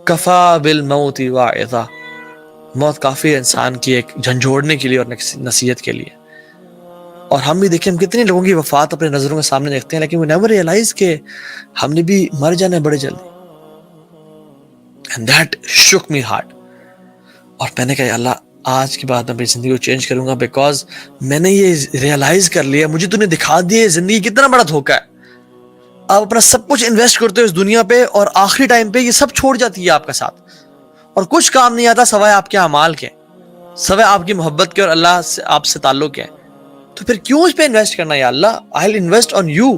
کفا بالموت واعظا، موت کافی ہے انسان کی ایک جھنجھوڑنے کے لیے اور نصیحت کے لیے. اور ہم بھی دیکھیں ہم کتنے لوگوں کی وفات اپنے نظروں کے سامنے دیکھتے ہیں لیکن we never realize کہ ہم نے بھی مر جانا ہے بڑے جلدی. And that shook me hard. اور میں نے کہا اللہ آج کے بعد میں اپنی زندگی کو چینج کروں گا بیکاز میں نے یہ ریئلائز کر لیا مجھے تو نے دکھا دیا زندگی کتنا بڑا دھوکہ ہے. آپ اپنا سب کچھ انویسٹ کرتے ہو اس دنیا پہ اور آخری ٹائم پہ یہ سب چھوڑ جاتی ہے آپ کا ساتھ اور کچھ کام نہیں آتا سوائے آپ کے اعمال کے، سوائے آپ کی محبت کے اور اللہ سے آپ سے تعلق کے. تو پھر کیوں اس پہ انویسٹ کرنا یا اللہ؟ I'll invest on you.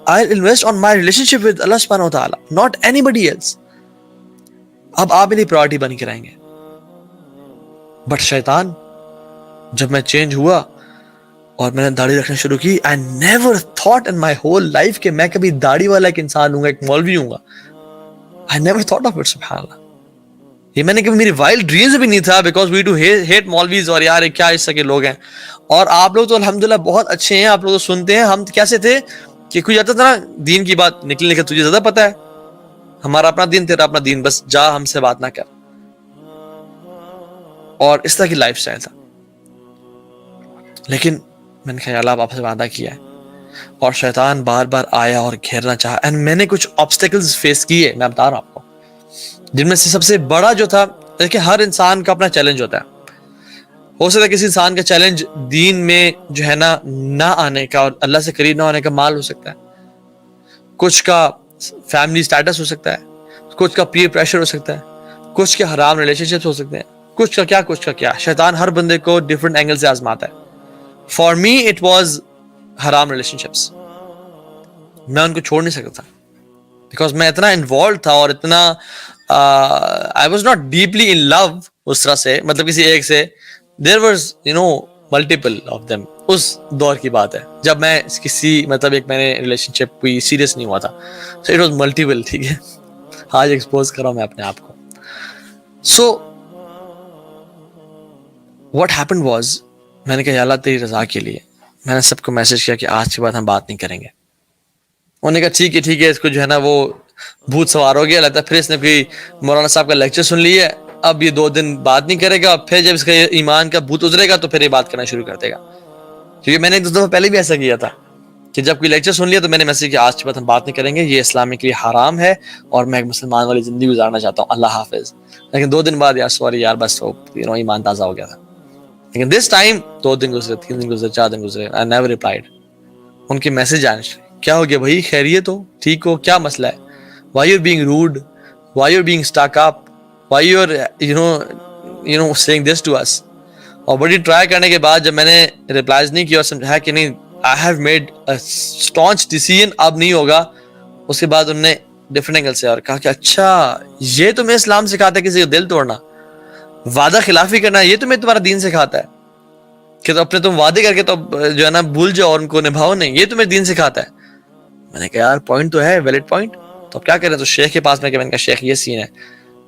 I'll invest on my relationship with Allah subhanahu wa ta'ala, not anybody else. اب آپ میری پرائورٹی بن کے رہیں گے. بٹ شیطان جب میں چینج ہوا اور میں نے داڑھی رکھنا شروع کی I never thought in my whole life کہ میں کبھی داڑھی والا ایک انسان ہوں گا، ایک مولوی ہوں گا. I never thought of it سبحان اللہ. یہ میں نے کبھی میری وائلڈ ڈریمز بھی نہیں تھا بیکاز وی ڈو ہیٹ مولویز اور یار کیا اس طرح کے لوگ ہیں. اور آپ لوگ تو الحمدللہ بہت اچھے ہیں، آپ لوگ تو سنتے ہیں. ہم کیسے تھے کہ کوئی جاتا تھا نا دین کی بات نکلنے کے تجھے زیادہ پتہ ہے، ہمارا اپنا دین تیرا اپنا دین، بس جا ہم سے بات نہ کر. اور اس طرح کی لائف سٹائل تھا. لیکن میں نے کہا اللہ آپ سے وعدہ کیا ہے اور شیطان بار بار آیا اور گھیرنا چاہا. اینڈ میں نے کچھ آبسٹیکلز فیس کیے میں بتا رہا ہوں آپ کو، جن میں سے سب سے بڑا جو تھا کہ ہر انسان کا اپنا چیلنج ہوتا ہے. ہو سکتا ہے کسی انسان کا چیلنج دین میں جو ہے نا نہ آنے کا اور اللہ سے قریب نہ ہونے کا مال ہو سکتا ہے، کچھ کا فیملی سٹیٹس ہو سکتا ہے، کچھ کا پیئر پریشر ہو سکتا ہے، کچھ کے حرام ریلیشن شپس ہو سکتے ہیں، کچھ کا کیا. شیطان ہر بندے کو ڈفرنٹ اینگل سے آزماتا ہے. فار می اٹ واز حرام ریلیشن شپس. میں ان کو چھوڑ نہیں سکتا تھا بیکاز میں اتنا انوالو تھا اور اتنا I was not deeply in love اس طرح سے، مطلب کسی ایک سے. There was multiple of them. اس دور کی بات ہے جب میں کسی مطلب ایک میں نے ریلیشن شپ کوئی سیریس نہیں ہوا تھا. So it was multiple. ٹھیک ہے، آج ایکسپوز کر رہا ہوں میں اپنے آپ کو. So what happened was میں نے کہا یا اللہ تیری رضا کے لیے میں نے سب کو میسج کیا کہ آج کے بعد ہم بات نہیں کریں گے. انہوں نے کہا ٹھیک ہے اس کو جو ہے نا وہ بھوت سوار ہو گیا لگتا ہے، پھر اس نے کوئی مولانا صاحب کا لیکچر سن لیا ہے، اب یہ 2 دن بات نہیں کرے گا، پھر جب اس کا ایمان کا بھوت اترے گا تو پھر یہ بات کرنا شروع کر دے گا. کیونکہ میں نے 2 دفعہ پہلے بھی ایسا کیا تھا کہ جب کوئی لیکچر سن لیا تو میں نے میسج کیا آج کے بعد ہم بات نہیں کریں گے، یہ اسلام کے لیے حرام ہے اور میں ایک مسلمان والی زندگی گزارنا چاہتا ہوں، اللہ حافظ. لیکن 2 دن بعد یار سوری یار بس ایمان تازہ ہو گیا تھا. لیکن دس ٹائم 2 دن گزرے، 3 دن گزرے، 4 دن گزرے، I never replied. ان کے میسج آنے شروع، کیا ہو گیا بھائی، خیریت ہو، ٹھیک ہو، کیا مسئلہ ہے، why you're being rude, why you're being stuck up, why you're saying this to us. اور بڑی ٹرائی کرنے کے بعد جب میں نے ریپلائز نہیں کیا اور سمجھایا کہ نہیں I have made a staunch decision اب نہیں ہوگا، اس کے بعد انہوں نے ڈفرنٹ اینگل سے اور کہا کہ اچھا یہ تمہیں اسلام سکھاتا ہے کسی کا دل توڑنا، وعدہ خلافی کرنا، یہ تمہیں تمہارا دین سکھاتا ہے کہ تو اپنے تم وعدے کر کے تو جو ہے نا بھول جاؤ اور ان کو نبھاؤ نہیں، یہ تمہیں دین سکھاتا ہے. میں نے کہا یار پوائنٹ تو ہے، ویلڈ پوائنٹ، تو اب کیا کریں؟ تو شیخ کے پاس میں نے کہا شیخ یہ سین ہے،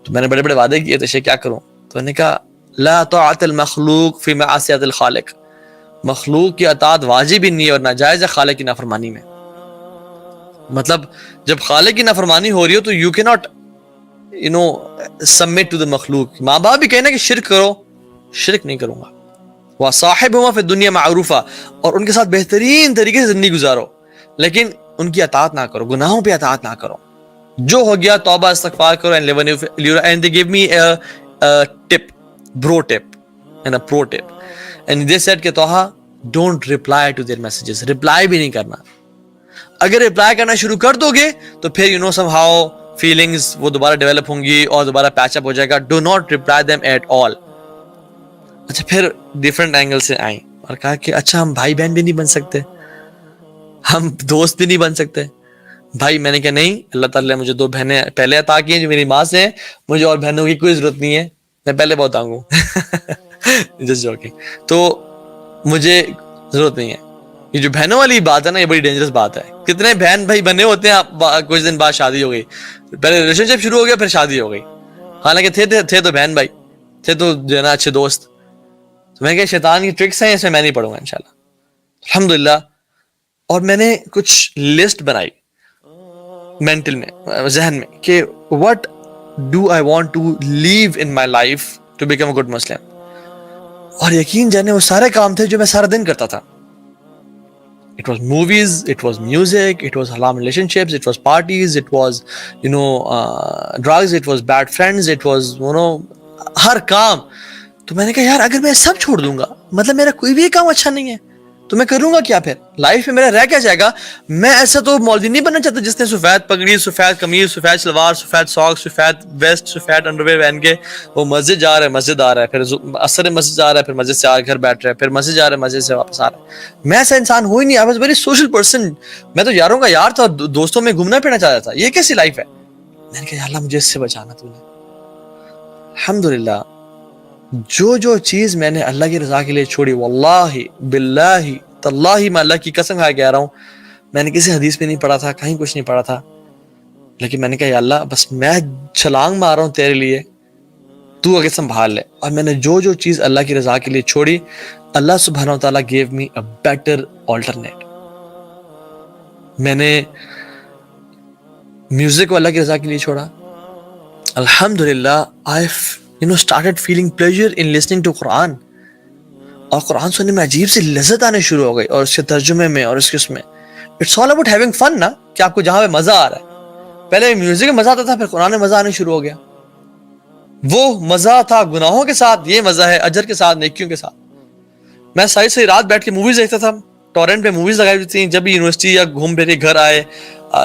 تو میں نے بڑے بڑے وعدے کیے تھے شیخ کیا کروں؟ تو انہوں نے کہا لا طاعت المخلوق فی معصیت الخالق، مخلوق کی اطاعت واجب ہی نہیں اور ناجائز ہے خالق کی نافرمانی میں. مطلب جب خالق کی نافرمانی ہو رہی ہو تو یو کی ناٹ سبمٹ ٹو دی مخلوق. ماں باپ بھی کہنا کہ شرک کرو، شرک نہیں کروں گا. وصاحبہما فی الدنیا معروفا، اور ان کے ساتھ بہترین طریقے سے زندگی گزارو لیکن ان کی اطاعت نہ کرو، گناہوں پہ اطاعت نہ کرو، جو ہو گیا توبہ استغفار کرو. and they gave me a tip, bro tip and a pro tip, and they said کہ توہا don't reply to their messages، reply بھی نہیں کرنا. اگر reply کرنا شروع کر دو گے تو پھر somehow feelings وہ دوبارہ ڈیولپ ہوں گی اور دوبارہ پیچ اپ ہو جائے گا. do not reply them at all. اچھا پھر ڈیفرنٹ اینگل سے آئیں اور کہا کہ اچھا ہم بھائی بہن بھی نہیں بن سکتے، ہم دوست بھی نہیں بن سکتے. بھائی میں نے کہا نہیں، اللہ تعالیٰ نے مجھے 2 بہنیں پہلے عطا کی ہیں جو میری ماں سے ہیں، مجھے اور بہنوں کی کوئی ضرورت نہیں ہے، میں پہلے بہت آؤں جسٹ جوکنگ. تو مجھے ضرورت نہیں ہے. یہ جو بہنوں والی بات ہے نا یہ بڑی ڈینجرس بات ہے. کتنے بہن بھائی بنے ہوتے ہیں، کچھ دن بعد شادی ہو گئی، پہلے ریلیشن شپ شروع ہو گیا پھر شادی ہو گئی، حالانکہ تھے تو بہن بھائی، تھے تو جو ہے نا اچھے دوست. تو میں کہ شیطان کی ٹرکس ہیں، اس میں نہیں پڑھوں گا انشاءاللہ الحمدللہ. اور میں نے کچھ لسٹ بنائی مینٹل میں، ذہن میں، کہ what do I want to leave in my life to become a good Muslim. اور یقین جانے وہ سارے کام تھے جو میں سارا دن کرتا تھا. It was movies, it was music, it was haram relationships, it was parties, it was drugs, it was bad friends, it was ہر کام. تو میں نے کہا یار اگر میں سب چھوڑ دوں گا, مطلب میرا کوئی بھی کام اچھا نہیں ہے, تو میں کروں گا کیا پھر لائف میں, میرا رہ کیا جائے گا. میں ایسا تو مولوی نہیں بننا چاہتا جس نے سفید پگڑی, سفید قمیض, سفید شلوار, سفید ساکس, سفید ویسٹ, سفید انڈرویئر پہن کے وہ مسجد جا رہا ہے, مسجد آ رہا ہے, پھر عصر مسجد جا رہا ہے, پھر مسجد سے آ گھر بیٹھ رہا ہے, پھر مسجد جا رہا ہے, مسجد سے واپس آ رہا ہے. میں ایسا انسان ہو ہی نہیں. I was very social person. میں تو یاروں کا یار تھا, دوستوں میں گھومنا پھرنا چاہتا تھا. یہ کیسی لائف ہے؟ میں نے کہا یا اللہ مجھے اس سے بچانا تو نے. الحمدللہ جو چیز میں نے اللہ کی رضا کے لیے چھوڑی, واللہ باللہ تاللہ, میں اللہ کی قسم کھا کے کہہ رہا ہوں, میں نے کسی حدیث میں نہیں پڑھا تھا, کہیں کچھ نہیں پڑھا تھا, لیکن میں نے کہا یا اللہ بس میں چھلانگ مار رہا ہوں تیرے لیے, تو اگر سنبھال لے. اور میں نے جو چیز اللہ کی رضا کے لیے چھوڑی, اللہ سبحانہ و تعالیٰ gave me a better alternate. میں نے میوزک کو اللہ کی رضا کے لیے چھوڑا. الحمدللہ I started feeling pleasure in listening to Quran. اور قرآن سننے میں عجیب سی لذت آنے شروع ہو گئی, اور اس کے ترجمے میں اور اس کے اس میں. It's all about having fun نا, کہ آپ کو جہاں پہ مزہ آ رہا ہے. پہلے میوزک میں مزہ آتا تھا, پھر قرآن میں مزہ آنے شروع ہو گیا. وہ مزہ تھا گناہوں کے ساتھ, یہ مزہ ہے اجر کے ساتھ, نیکیوں کے ساتھ. میں ساری رات بیٹھ کے موویز دیکھتا تھا. ٹورنٹ پہ موویز لگائی ہوئی تھیں. جب بھی یونیورسٹی یا گھوم پھر کے گھر آئے,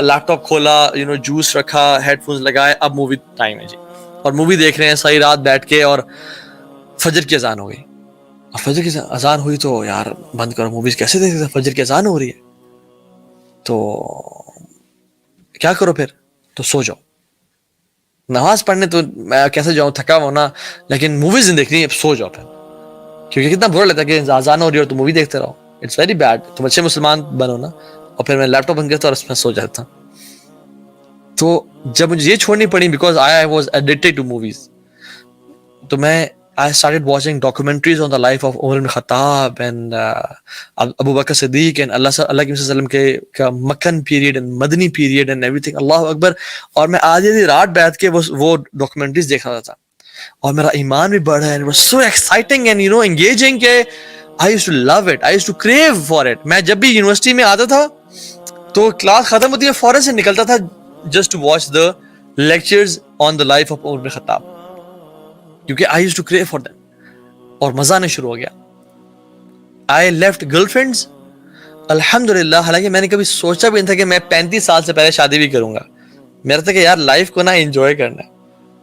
لیپ ٹاپ کھولا, جوس رکھا, ہیڈ فونز لگائے, اب مووی ٹائم ہے جی, اور مووی دیکھ رہے ہیں ساری رات بیٹھ کے. اور فجر کی اذان ہو گئی. اور فجر کی اذان ہوئی تو یار بند کرو موویز, کیسے دیکھ سکتے, فجر کی اذان ہو رہی ہے. تو کیا کرو پھر, تو سو جاؤ. نماز پڑھنے تو میں کیسے جاؤں, تھکا ہونا, لیکن موویز نہیں دیکھنی, اب سو جاؤ پھر. کیونکہ کتنا برا لگتا ہے کہ اذان ہو رہی ہے اور تو مووی دیکھتے رہو. It's very bad. تم اچھے مسلمان بنو نا. اور پھر میں لیپ ٹاپ بند کرتا اور اس میں سو جاتا. تو جب مجھے یہ چھوڑنی پڑی because I was addicted to movies, تو میں I started watching documentaries on the life of Umar ibn Khattab and Abu Bakr Siddiq and اللہ کے وسلم کے مکن period and Madani period and everything. اللہ اکبر. اور میں آدھی رات بیٹھ کے وہ ڈاکومنٹریز دیکھ رہا تھا, اور میرا ایمان بھی بڑھا, and it was so exciting and engaging کہ I used to love it, I used to crave for it. میں جب بھی یونیورسٹی میں آتا تھا تو کلاس ختم ہوتی ہے, فوراً سے نکلتا تھا just to watch the lectures on the life of Umar ibn Khattab, کیونکہ I used to crave for them. اور مزہ آنے شروع ہو گیا. I left girlfriends الحمدللہ, حالانکہ میں نے کبھی سوچا بھی نہیں تھا کہ میں 35 سال سے پہلے شادی بھی کروں گا. میرا تھا کہ یار لائف کو نا انجوائے کرنا ہے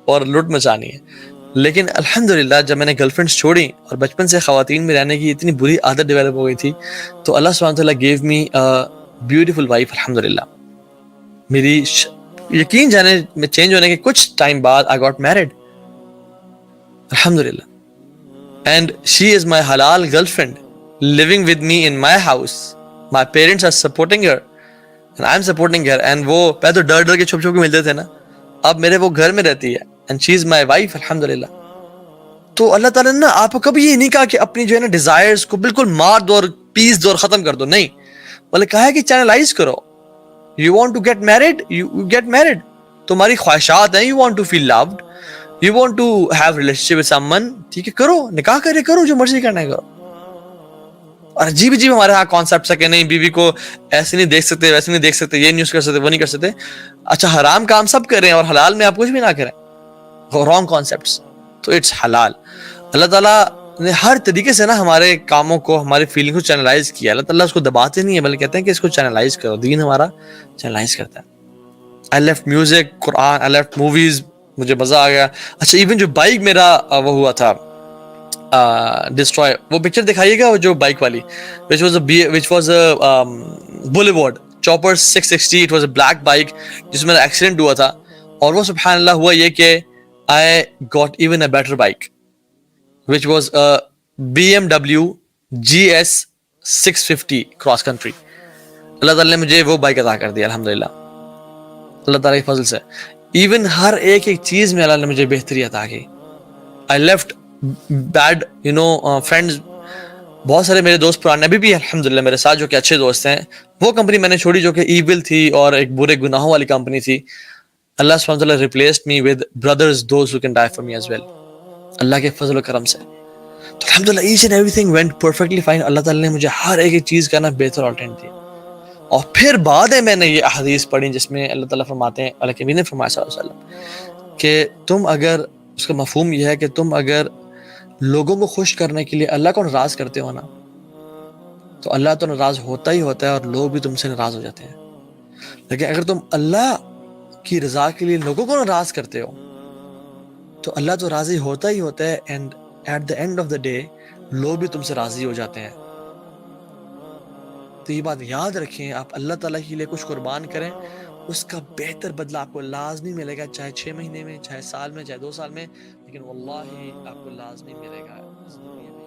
اور لٹ مچانی ہے. لیکن الحمدللہ جب میں نے گرل فرینڈس چھوڑی اور بچپن سے خواتین میں رہنے کی اتنی بری عادت ڈیولپ ہو گئی تھی, تو اللہ سبحانہ وتعالیٰ gave me a beautiful wife الحمدللہ. میری یقین جانے میں چینج ہونے کے کچھ ٹائم بعد I got married الحمدللہ, and she is my halal girlfriend living with me in my house. My parents are supporting her and I'm supporting her. And وہ پہلے تو ڈر کے چھپ کے ملتے تھے نا, اب میرے وہ گھر میں رہتی ہے and she is my wife الحمدللہ. تو اللہ تعالیٰ نے نا آپ کو کبھی یہ نہیں کہا کہ اپنی جو ہے نا ڈیزائرز کو بالکل مار دو اور پیس دو اور ختم کر دو, نہیں, بلکہ کہا ہے کہ چینلائز کرو. You want to get married, you get married. تمہاری خواہشات ہیں, you want to feel loved, you want to have relationship with someone, ٹھیک ہے کرو, نکاح کرو, جو مرضی کرنا ہے کرو. اور عجیب ہمارے ہاں کانسیپٹس ہے کہ نہیں بیوی کو ایسے نہیں دیکھ سکتے, ویسے نہیں دیکھ سکتے, یہ نہیں کر سکتے, وہ نہیں کر سکتے. اچھا حرام کام سب کریں اور حلال میں آپ کچھ بھی نہ کریں, رانگ کانسیپٹس. تو اٹس حلال. اللہ تعالیٰ نے ہر طریقے سے نا ہمارے کاموں کو, ہماری فیلنگ کو چینلائز کیا. اللہ تعالیٰ اس کو دباتے نہیں ہے بلکہ کہتے ہیں کہ اس کو چینلائز کرو. دین ہمارا چینلائز کرتا ہے. I left music, Quran, I left movies, مجھے مزہ آ گیا. اچھا ایون جو بائک میرا وہ ہوا تھا ڈسٹروائے, وہ پکچر دکھائیے گا, وہ جو بائک والی which was a Boulevard Chopper 660, it was a black bike جس میں ایکسیڈنٹ ہوا تھا. اور وہ سبحان اللہ ہوا یہ کہ I got even a better bike which was a BMW GS 650 cross country. اللہ تعالیٰ نے مجھے وہ بائک عطا کر دیا الحمدللہ, اللہ تعالیٰ کے فضل سے. ایون ہر ایک چیز میں اللہ نے مجھے بہتری عطا کی. I left bad friends. بہت سارے میرے دوست پرانے ابھی بھی الحمدللہ میرے ساتھ جو کہ اچھے دوست ہیں. وہ کمپنی میں نے چھوڑی جو کہ ایول تھی اور ایک برے گناہوں والی کمپنی تھی. اللہ سبحانہ وتعالی replaced me with brothers, those who can die for me as well. اللہ کے فضل و کرم سے تو الحمدللہ each and every thing went perfectly fine. اللہ تعالیٰ نے مجھے ہر ایک چیز کا نا بہتر آلٹرنیٹ دیا. اور پھر بعد میں نے یہ احادیث پڑھی جس میں اللہ تعالیٰ فرماتے ہیں، اللہ کے نبی نے فرمایا صلی اللہ علیہ وسلم کہ تم اگر، اس کا مفہوم یہ ہے کہ تم اگر لوگوں کو خوش کرنے کے لیے اللہ کو ناراض کرتے ہو نا، تو اللہ تو ناراض ہوتا ہی ہوتا ہے اور لوگ بھی تم سے ناراض ہو جاتے ہیں. لیکن اگر تم اللہ کی رضا کے لیے لوگوں کو ناراض کرتے ہو تو اللہ تو راضی ہوتا ہی ہوتا ہے، and at the end of the day لوگ بھی تم سے راضی ہو جاتے ہیں. تو یہ بات یاد رکھیں، آپ اللہ تعالیٰ کے لیے کچھ قربان کریں، اس کا بہتر بدلہ آپ کو لازمی ملے گا، چاہے 6 مہینے میں، چاہے سال میں، چاہے 2 سال میں، لیکن واللہ آپ کو لازمی ملے گا اس دنیا میں.